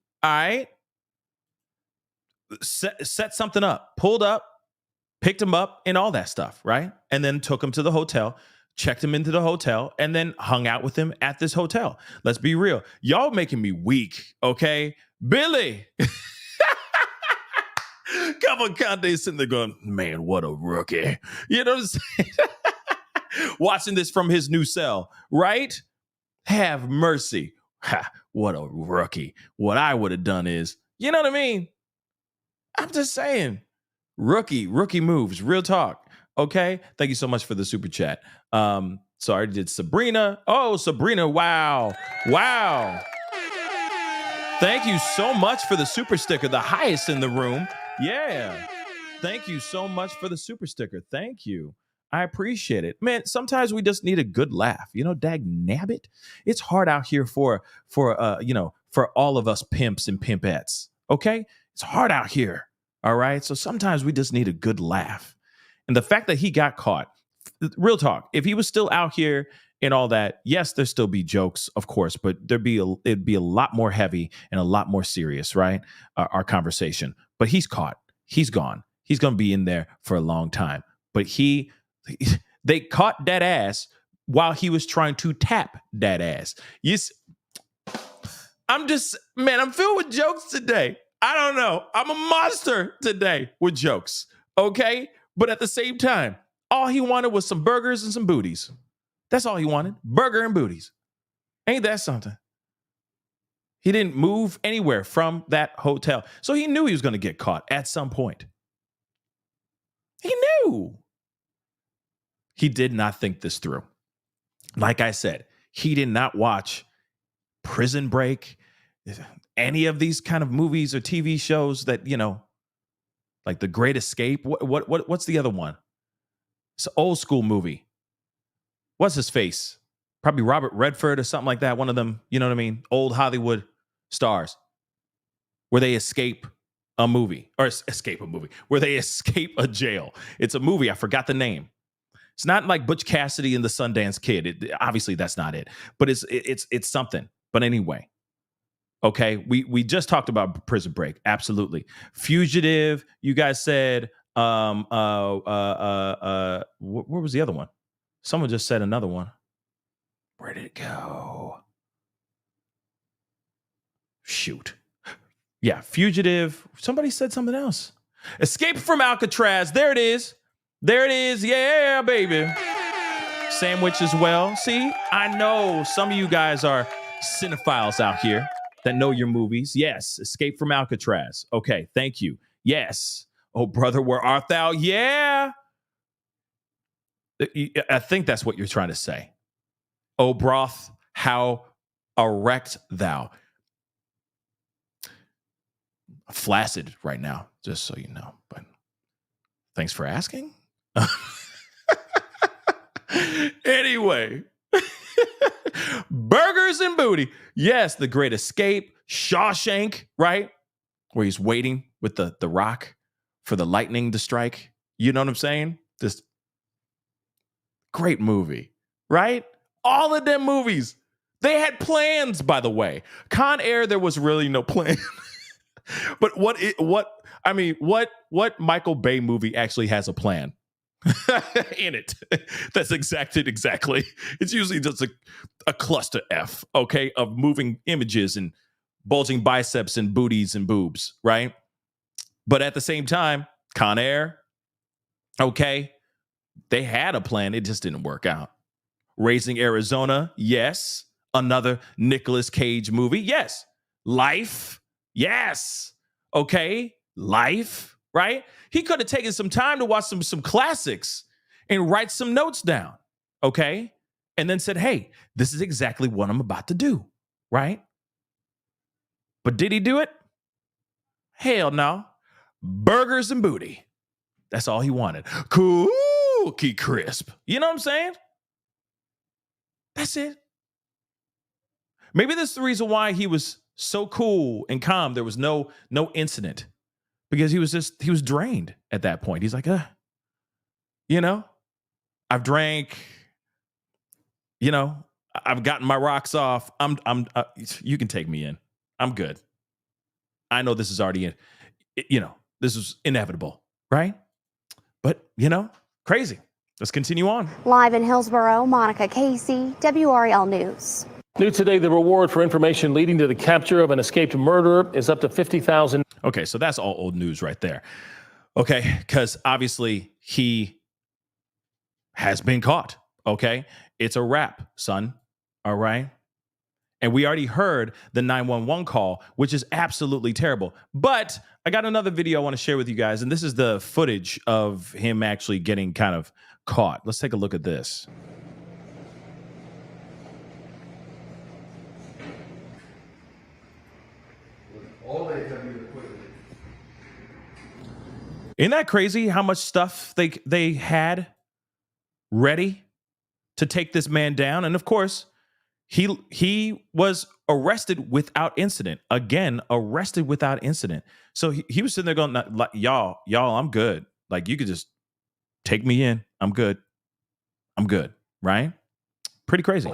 set something up, pulled up, picked him up, and all that stuff, right? And then took him to the hotel, checked him into the hotel, and then hung out with him at this hotel. Let's be real. Y'all making me weak, okay? Billy. Cavalcante sitting there going, man, what a rookie. You know what I'm saying? Watching this from his new cell, right? Have mercy. Ha, what a rookie. What I would have done is, you know what I mean? I'm just saying, rookie moves, real talk. Okay. Thank you so much for the super chat. Sorry, did Sabrina? Oh, Sabrina. Wow. Thank you so much for the super sticker, the highest in the room. Yeah. Thank you so much for the super sticker. Thank you. I appreciate it. Man, sometimes we just need a good laugh. Dag nabbit. It's hard out here for all of us pimps and pimpettes. Okay? It's hard out here. All right? So sometimes we just need a good laugh. And the fact that he got caught, real talk, if he was still out here and all that, yes, there'd still be jokes, of course, but it'd be a lot more heavy and a lot more serious, right? Our conversation. But he's caught. He's gone. He's going to be in there for a long time. But they caught that ass while he was trying to tap that ass. I'm filled with jokes today. I don't know. I'm a monster today with jokes. Okay? But at the same time, all he wanted was some burgers and some booties. That's all he wanted. Burger and booties. Ain't that something? He didn't move anywhere from that hotel. So he knew he was going to get caught at some point. He knew. He did not think this through. Like I said, he did not watch Prison Break, any of these kind of movies or TV shows that, you know, like The Great Escape. What's the other one? It's an old school movie. What's his face? Probably Robert Redford or something like that. One of them, you know what I mean? Old Hollywood stars where they escape a movie where they escape a jail. It's a movie. I forgot the name. It's not like Butch Cassidy and the Sundance Kid. Obviously that's not it, but it's something. But anyway, okay. We just talked about Prison Break. Absolutely. Fugitive. You guys said, where was the other one? Someone just said another one. Where did it go? Shoot. Yeah, Fugitive. Somebody said something else. Escape from Alcatraz. There it is. There it is. Yeah, baby. Sandwich as well. See, I know some of you guys are cinephiles out here that know your movies. Yes, Escape from Alcatraz. Okay, thank you. Yes. Oh, brother, where art thou? Yeah. I think that's what you're trying to say. Oh, broth, how erect thou. Flaccid right now, just so you know. But thanks for asking. Anyway, burgers and booty. Yes, The Great Escape, Shawshank, right? Where he's waiting with the rock for the lightning to strike. You know what I'm saying? This great movie, right? All of them movies. They had plans, by the way. Con Air, there was really no plan. But what Michael Bay movie actually has a plan in it? That's exactly. It's usually just a cluster F, okay, of moving images and bulging biceps and booties and boobs, right? But at the same time, Con Air, okay, they had a plan. It just didn't work out. Raising Arizona, yes. Another Nicolas Cage movie, yes. Life, yes. Okay. Life, right? He could have taken some time to watch some classics and write some notes down. Okay. And then said, hey, this is exactly what I'm about to do. Right. But did he do it? Hell no. Burgers and booty. That's all he wanted. Cookie Crisp. You know what I'm saying? That's it. Maybe that's the reason why he was so cool and calm. There was no incident because he was drained at that point. He's like, you know, I've drank, you know, I've gotten my rocks off. You can take me in. I'm good. I know this is already you know, this is inevitable, right? But, you know, crazy. Let's continue on. Live in Hillsborough, Monica Casey, WRL News. New today, the reward for information leading to the capture of an escaped murderer is up to $50,000. Okay, so that's all old news right there. Okay, because obviously he has been caught. Okay, it's a wrap, son. All right. And we already heard the 911 call, which is absolutely terrible. But I got another video I want to share with you guys. And this is the footage of him actually getting kind of caught. Let's take a look at this. Isn't that crazy how much stuff they had ready to take this man down? And of course, he was arrested without incident. Again, arrested without incident. So he was sitting there going, like, y'all, I'm good. Like, you could just take me in. I'm good. Right? Pretty crazy.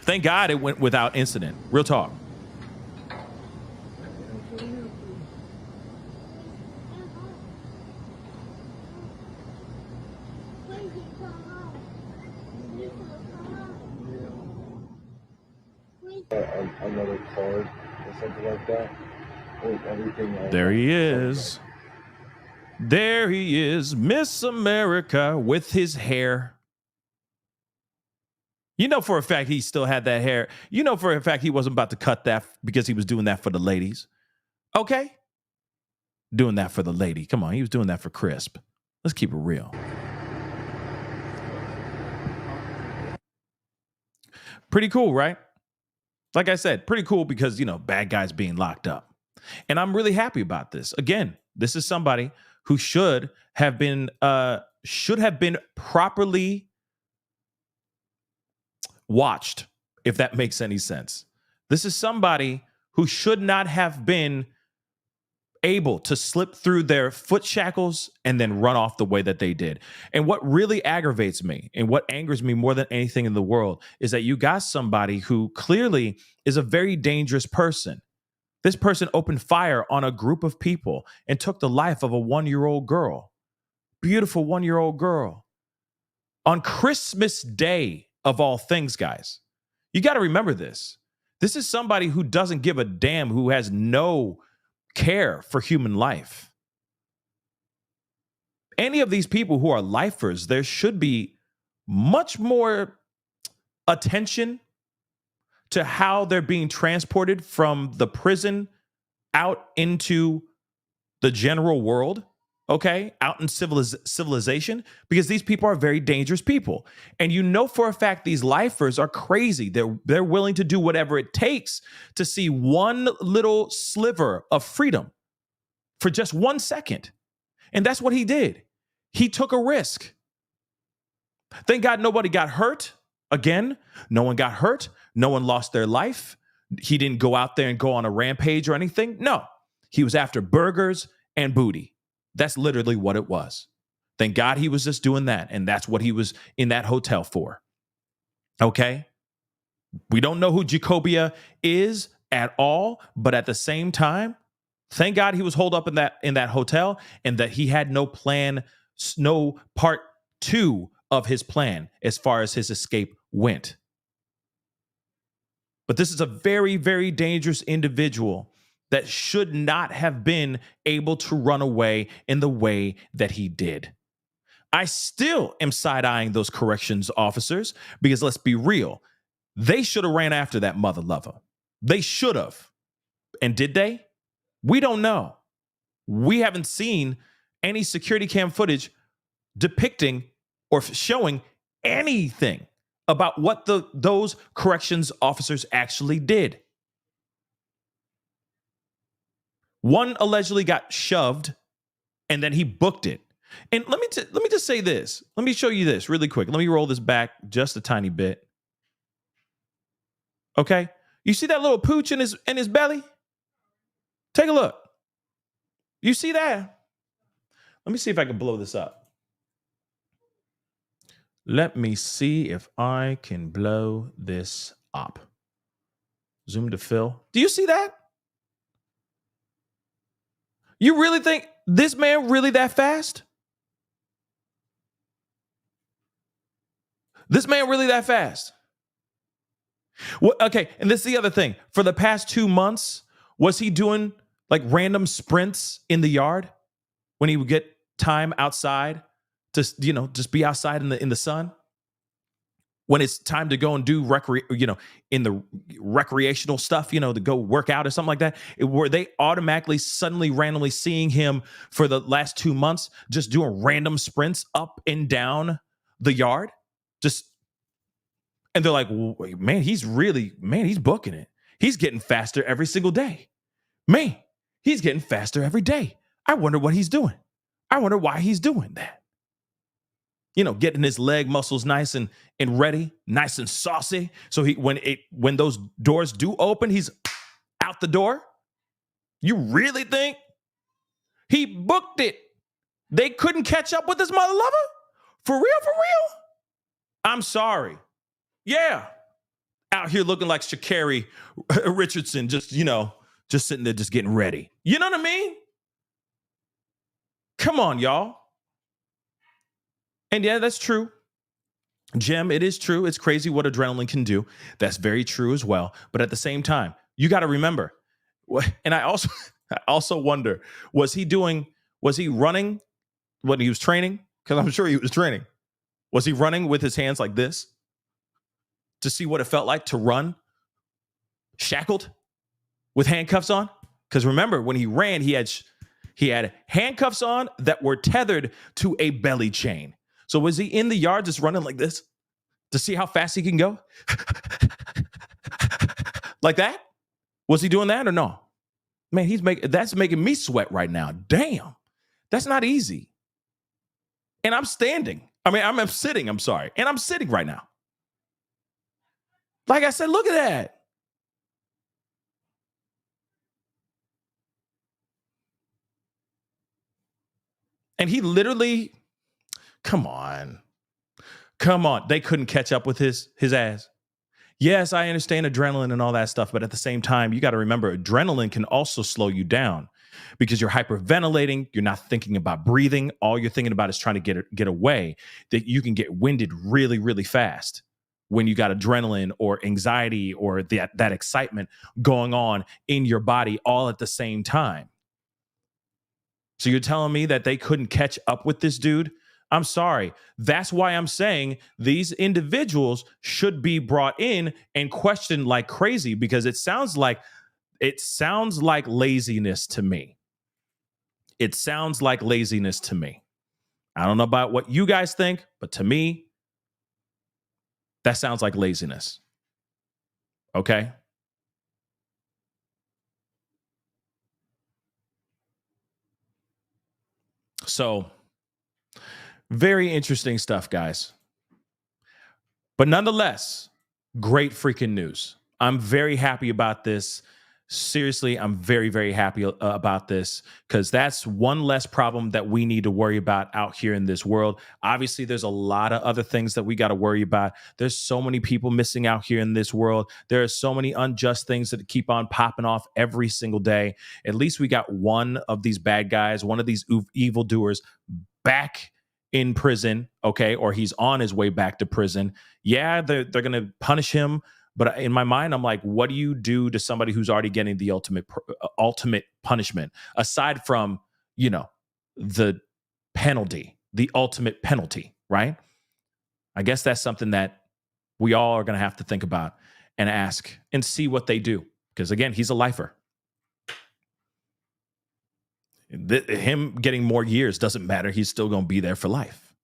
Thank God it went without incident. Real talk. Another card or something like that. There he is. There he is, Miss America with his hair. You know for a fact he still had that hair. You know for a fact he wasn't about to cut that because he was doing that for the ladies. Okay? Doing that for the lady. Come on, he was doing that for Crisp. Let's keep it real. Pretty cool, right? Like I said, pretty cool because, bad guys being locked up. And I'm really happy about this. Again, this is somebody who should have been properly watched, if that makes any sense. This is somebody who should not have been able to slip through their foot shackles and then run off the way that they did. And what really aggravates me and what angers me more than anything in the world is that you got somebody who clearly is a very dangerous person. This person opened fire on a group of people and took the life of a 1-year-old girl. Beautiful 1-year-old girl. On Christmas Day, of all things, guys. You got to remember this. This is somebody who doesn't give a damn, who has no care for human life. Any of these people who are lifers, there should be much more attention to how they're being transported from the prison out into the general world, okay, out in civilization, because these people are very dangerous people. And for a fact these lifers are crazy. They're willing to do whatever it takes to see one little sliver of freedom for just 1 second. And that's what he did. He took a risk. Thank God nobody got hurt. Again, no one got hurt. No one lost their life. He didn't go out there and go on a rampage or anything. No, he was after burgers and booty. That's literally what it was. Thank God he was just doing that. And that's what he was in that hotel for. Okay. We don't know who Jacobia is at all, but at the same time, thank God he was holed up in that hotel and that he had no plan, no part 2 of his plan as far as his escape went. But this is a very, very dangerous individual that should not have been able to run away in the way that he did. I still am side-eyeing those corrections officers because let's be real, they should have ran after that mother lover. They should have. And did they? We don't know. We haven't seen any security cam footage depicting or showing anything about what those corrections officers actually did. One allegedly got shoved and then he booked it. And let me just say this. Let me show you this really quick. Let me roll this back just a tiny bit. Okay? You see that little pooch in his belly? Take a look. You see that? Let me see if I can blow this up. Let me see if I can blow this up. Zoom to fill. Do you see that? You really think this man really that fast? This man really that fast? Well, okay, and this is the other thing. For the past 2 months, was he doing like random sprints in the yard when he would get time outside? Just be outside in the sun when it's time to go and do in the recreational stuff, to go work out or something like that. Were they automatically suddenly randomly seeing him for the last 2 months just doing random sprints up and down the yard? And they're like, man, he's booking it. He's getting faster every single day. Man, he's getting faster every day. I wonder what he's doing. I wonder why he's doing that. Getting his leg muscles nice and ready, nice and saucy. So when those doors do open, he's out the door. You really think he booked it? They couldn't catch up with his mother lover? For real? I'm sorry. Yeah. Out here looking like Sha'Carri Richardson, just sitting there, just getting ready. You know what I mean? Come on, y'all. And yeah, that's true. Jim, it is true. It's crazy what adrenaline can do. That's very true as well. But at the same time, you got to remember, and I also wonder, was he running when he was training? Because I'm sure he was training. Was he running with his hands like this to see what it felt like to run shackled with handcuffs on? Because remember, when he ran, he had handcuffs on that were tethered to a belly chain. So was he in the yard just running like this to see how fast he can go? Like that? Was he doing that or no? Man, that's making me sweat right now. Damn. That's not easy. And I'm standing. I'm sitting, I'm sorry. And I'm sitting right now. Like I said, look at that. And he literally, come on. They couldn't catch up with his ass. Yes, I understand adrenaline and all that stuff, but at the same time, you got to remember adrenaline can also slow you down because you're hyperventilating. You're not thinking about breathing. All you're thinking about is trying to get away. That you can get winded really, really fast when you got adrenaline or anxiety or that excitement going on in your body all at the same time. So you're telling me that they couldn't catch up with this dude? I'm sorry. That's why I'm saying these individuals should be brought in and questioned like crazy, because it sounds like laziness to me. It sounds like laziness to me. I don't know about what you guys think, but to me, that sounds like laziness. Okay? So, very interesting stuff, guys. But nonetheless, great freaking news. I'm very happy about this. Seriously, I'm very, very happy about this, because that's one less problem that we need to worry about out here in this world. Obviously, there's a lot of other things that we got to worry about. There's so many people missing out here in this world. There are so many unjust things that keep on popping off every single day. At least we got one of these bad guys, one of these evildoers back in prison, okay, or he's on his way back to prison. Yeah, they're going to punish him, but in my mind, I'm like, what do you do to somebody who's already getting the ultimate punishment, aside from, the penalty, the ultimate penalty, right? I guess that's something that we all are going to have to think about and ask and see what they do, because again, he's a lifer. Him getting more years doesn't matter. He's still going to be there for life.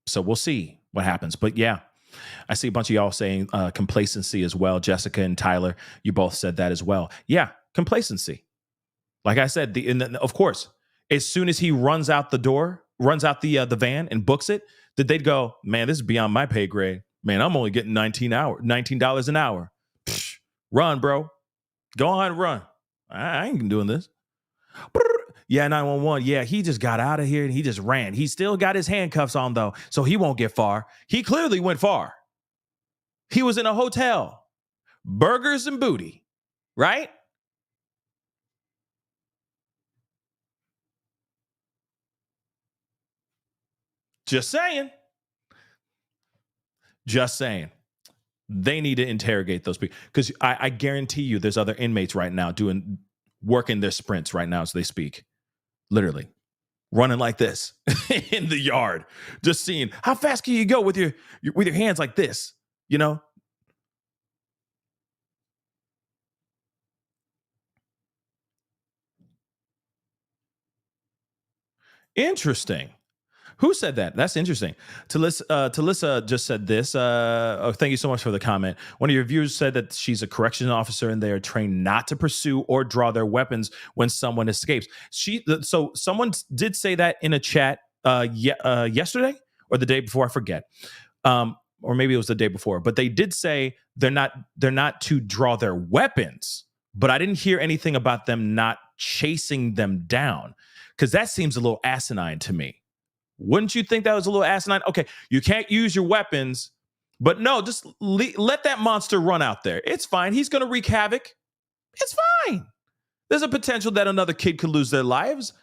So we'll see what happens. But yeah, I see a bunch of y'all saying complacency as well. Jessica and Tyler, you both said that as well. Yeah, complacency. Like I said, of course, as soon as he runs out the van and books it, they'd go, man, this is beyond my pay grade. Man, I'm only getting $19 an hour. Psh, run, bro. Go on and run. I ain't doing this. Yeah, 911. Yeah, he just got out of here and he just ran. He still got his handcuffs on, though, so he won't get far. He clearly went far. He was in a hotel. Burgers and booty, right? Just saying. Just saying. They need to interrogate those people, because I guarantee you there's other inmates right now working their sprints right now as they speak. Literally running like this in the yard, just seeing how fast can you go with your hands like this, Interesting. Who said that? That's interesting. Talissa just said this. Thank you so much for the comment. One of your viewers said that she's a corrections officer and they are trained not to pursue or draw their weapons when someone escapes. So someone did say that in a chat yesterday or the day before, I forget. Or maybe it was the day before. But they did say they're not to draw their weapons. But I didn't hear anything about them not chasing them down, because that seems a little asinine to me. Wouldn't you think that was a little asinine? Okay, you can't use your weapons, but no, just let that monster run out there. It's fine. He's going to wreak havoc. It's fine. There's a potential that another kid could lose their lives.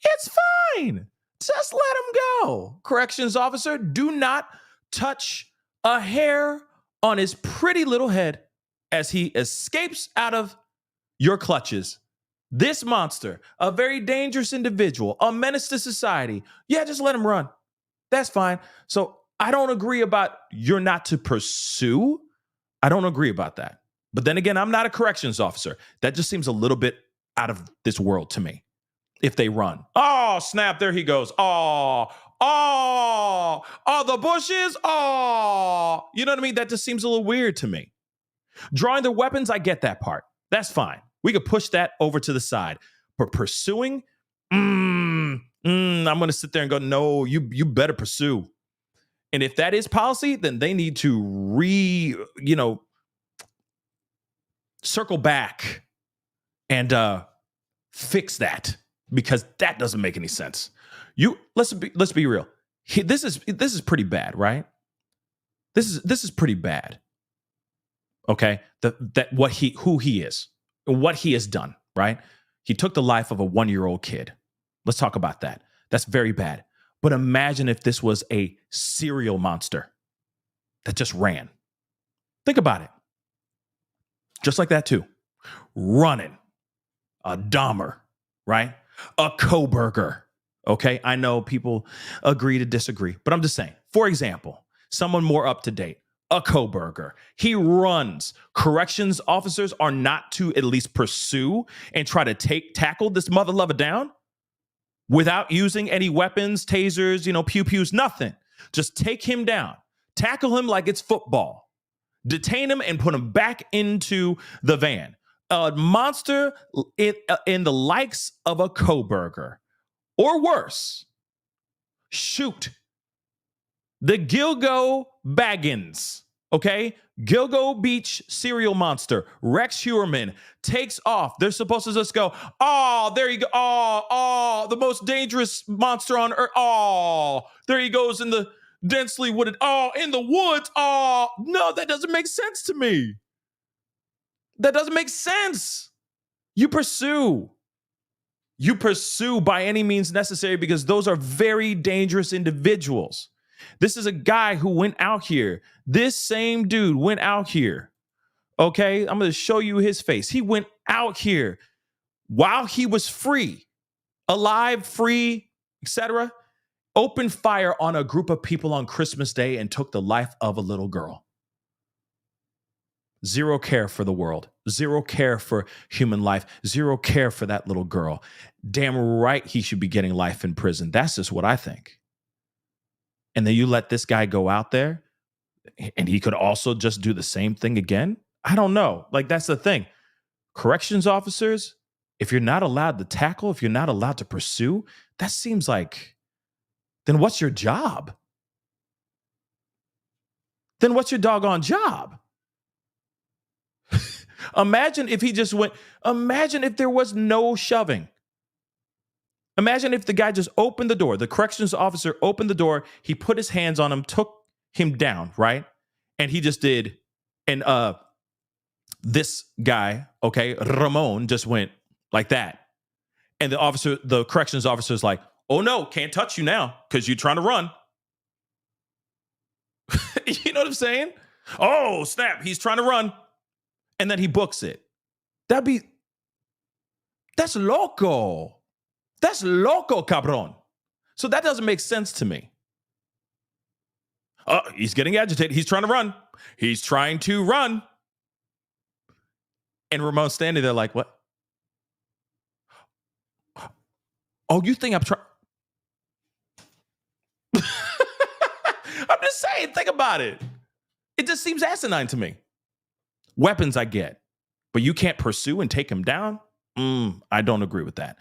It's fine. Just let him go. Corrections officer, do not touch a hair on his pretty little head as he escapes out of your clutches. This monster, a very dangerous individual, a menace to society. Yeah, just let him run. That's fine. So I don't agree about you're not to pursue. I don't agree about that. But then again, I'm not a corrections officer. That just seems a little bit out of this world to me. If they run. Oh, snap. There he goes. Oh, the bushes. Oh, you know what I mean? That just seems a little weird to me. Drawing their weapons, I get that part. That's fine. We could push that over to the side. But pursuing, I'm going to sit there and go, no, you better pursue. And if that is policy, then they need to circle back and fix that, because that doesn't make any sense. Let's be real. This is pretty bad, right? This is pretty bad. Okay, who he is, and what he has done, right? He took the life of a 1-year-old kid. Let's talk about that. That's very bad. But imagine if this was a serial monster that just ran. Think about it. Just like that too. Running. A Dahmer, right? A Koberger. Okay, I know people agree to disagree, but I'm just saying, for example, someone more up to date, a Koberger. He runs. Corrections officers are not to at least pursue and try to tackle this mother lover down without using any weapons, tasers, pew-pews, nothing. Just take him down. Tackle him like it's football. Detain him and put him back into the van. A monster in the likes of a Koberger. Or worse, shoot the Gilgo Baggins, okay? Gilgo Beach serial monster, Rex Heuermann, takes off. They're supposed to just go, oh, there you go. Oh, the most dangerous monster on earth. Oh, there he goes in the densely wooded, in the woods. Oh, no, that doesn't make sense to me. That doesn't make sense. You pursue by any means necessary, because those are very dangerous individuals. This is a guy who went out here. This same dude went out here. Okay, I'm going to show you his face. He went out here while he was free, alive, free, etc. Opened fire on a group of people on Christmas Day and took the life of a little girl. Zero care for the world. Zero care for human life. Zero care for that little girl. Damn right he should be getting life in prison. That's just what I think. And then you let this guy go out there and he could also just do the same thing again? I don't know. Like, that's the thing. Corrections officers, if you're not allowed to tackle, if you're not allowed to pursue, that seems like, then what's your job? Then what's your doggone job? Imagine if he just went, imagine if there was no shoving. Imagine if the guy just opened the door, the corrections officer opened the door, he put his hands on him, took him down, right? And he just did, and this guy, okay, Ramone, just went like that. And the corrections officer is like, oh no, can't touch you now because you're trying to run. You know what I'm saying? Oh, snap, he's trying to run. And then he books it. That's loco. That's loco, cabron. So that doesn't make sense to me. He's getting agitated. He's trying to run. He's trying to run. And Ramone's standing there like, what? Oh, you think I'm trying? I'm just saying, think about it. It just seems asinine to me. Weapons I get, but you can't pursue and take him down? I don't agree with that.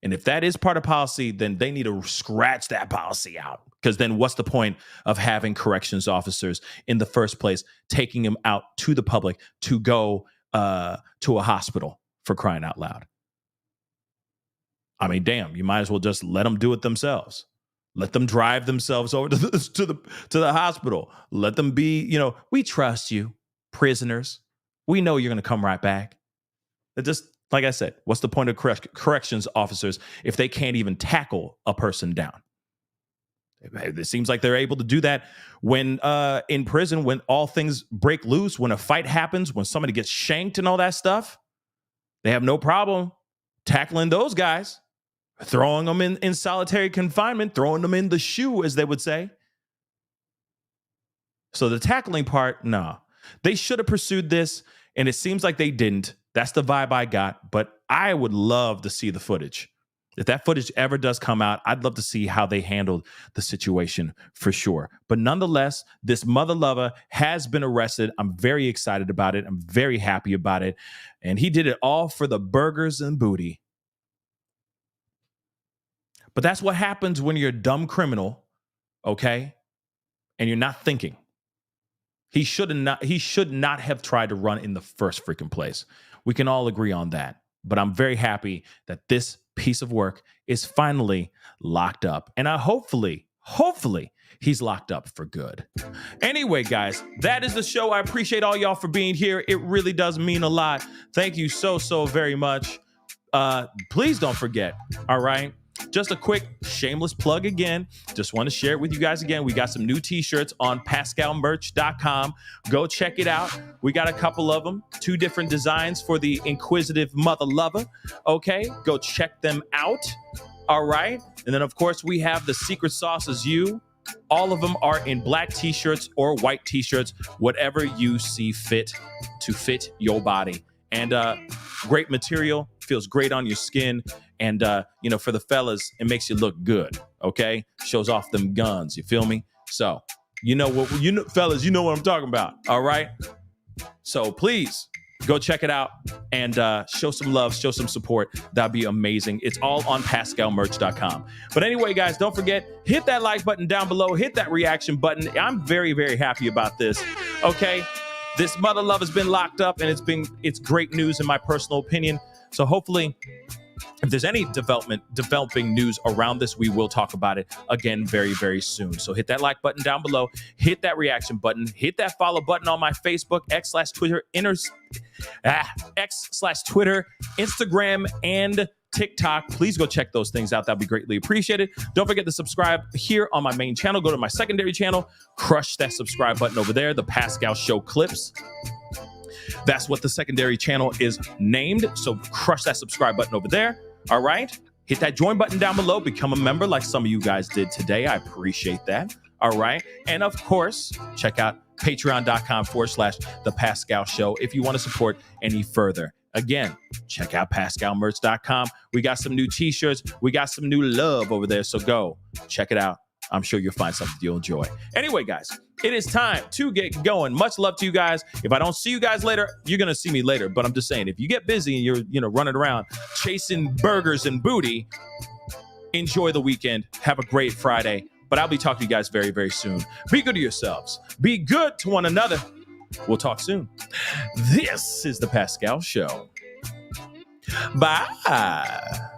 And if that is part of policy, then they need to scratch that policy out. Because then what's the point of having corrections officers in the first place, taking them out to the public to go to a hospital, for crying out loud? I mean, damn, you might as well just let them do it themselves. Let them drive themselves over to the hospital. Let them be, we trust you, prisoners. We know you're going to come right back. It just, like I said, what's the point of corrections officers if they can't even tackle a person down? It seems like they're able to do that when in prison, when all things break loose, when a fight happens, when somebody gets shanked and all that stuff. They have no problem tackling those guys, throwing them in solitary confinement, throwing them in the shoe, as they would say. So the tackling part, no. They should have pursued this, and it seems like they didn't. That's the vibe I got, but I would love to see the footage. If that footage ever does come out, I'd love to see how they handled the situation for sure. But nonetheless, this mother lover has been arrested. I'm very excited about it. I'm very happy about it. And he did it all for the burgers and booty. But that's what happens when you're a dumb criminal, okay? And you're not thinking. He should not have tried to run in the first freaking place. We can all agree on that. But I'm very happy that this piece of work is finally locked up. And hopefully he's locked up for good. Anyway, guys, that is the show. I appreciate all y'all for being here. It really does mean a lot. Thank you so very much. Please don't forget, all right? Just a quick shameless plug again. Just want to share it with you guys again. We got some new t-shirts on PascalMerch.com. Go check it out. We got a couple of them, 2 different designs for the inquisitive mother lover. Okay, go check them out. All right. And then, of course, we have the Secret Sauce is You. All of them are in black t-shirts or white t-shirts, whatever you see fit to fit your body. And great material, feels great on your skin. And, for the fellas, it makes you look good, okay? Shows off them guns, you feel me? So, fellas, you know what I'm talking about, all right? So please go check it out and show some love, show some support. That'd be amazing. It's all on PascalMerch.com. But anyway, guys, don't forget, hit that like button down below, hit that reaction button. I'm very, very happy about this, okay? This mother love has been locked up, and it's great news in my personal opinion. So hopefully, if there's any developing news around this, we will talk about it again very, very soon. So hit that like button down below, hit that reaction button, hit that follow button on my Facebook, X/Twitter, Instagram, and TikTok. Please go check those things out. That'd be greatly appreciated. Don't forget to subscribe here on my main channel. Go to my secondary channel, crush that subscribe button over there, the Pascal Show Clips. That's what the secondary channel is named. So crush that subscribe button over there. All right. Hit that join button down below. Become a member like some of you guys did today. I appreciate that. All right. And of course, check out patreon.com/The Pascal Show if you want to support any further. Again, check out PascalMerch.com. We got some new t-shirts. We got some new love over there. So go check it out. I'm sure you'll find something you'll enjoy. Anyway, guys, it is time to get going. Much love to you guys. If I don't see you guys later, you're going to see me later. But I'm just saying, if you get busy and you're running around chasing burgers and booty, enjoy the weekend. Have a great Friday. But I'll be talking to you guys very, very soon. Be good to yourselves. Be good to one another. We'll talk soon. This is The Pascal Show. Bye.